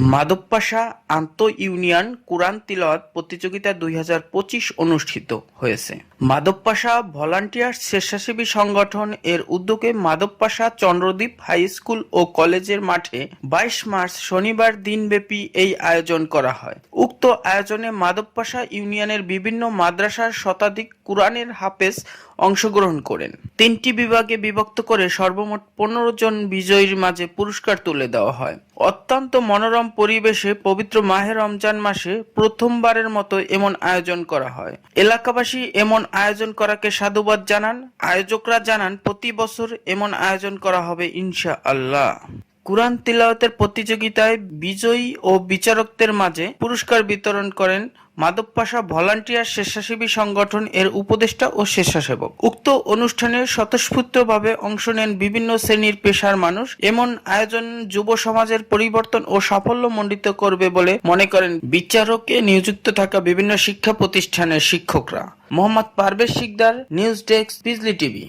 মাধবপাশা আন্তঃ ইউনিয়ন কুরআন তিলাওয়াত প্রতিযোগিতা 2025 অনুষ্ঠিত হয়েছে। মাধবপাশা ভলান্টিয়ার্স স্বেচ্ছাসেবী সংগঠন এর উদ্যোগে মাধবপাশা চন্দ্রদ্বীপ হাই স্কুল ও কলেজের মাঠে 22 মার্চ শনিবার দিনব্যাপী এই আয়োজন করা হয়। উক্ত আয়োজনে মাধবপাশা ইউনিয়নের বিভিন্ন মাদ্রাসার শতাধিক কুরআনের হাফেজ অংশগ্রহণ করেন। 3টি বিভাগে বিভক্ত করে সর্বমোট 15 জন বিজয়ীর মাঝে পুরস্কার তুলে দেওয়া হয়। অত্যন্ত মনোরম পরিবেশে পবিত্র মাহে রমজান মাসে প্রথমবারের মতো এমন আয়োজন করা হয়। এলাকাবাসী এমন আয়োজন করাকে সাধুবাদ জানান। আয়োজকরা জানান প্রতি বছর এমন আয়োজন করা হবে ইনশাআল্লাহ। কুরআন তিলাওয়াতের প্রতিযোগিতায় বিজয়ী ও বিচারকদের মাঝে পুরস্কার বিতরণ করেন মাধবপাশা ভলান্টিয়ার স্বেচ্ছাসেবী সংগঠন এর উপদেষ্টা ও স্বেচ্ছাসেবক। উক্ত অনুষ্ঠানে স্বতঃস্ফূর্তভাবে অংশ নেন বিভিন্ন শ্রেণীর পেশার মানুষ। এমন আয়োজন যুব সমাজের পরিবর্তন ও সাফল্য মণ্ডিত করবে বলে মনে করেন বিচারকে নিযুক্ত থাকা বিভিন্ন শিক্ষা প্রতিষ্ঠানের শিক্ষকরা। মোহাম্মদ পারভেজ শিকদার, নিউজ ডেস্ক, বিজলি টিভি।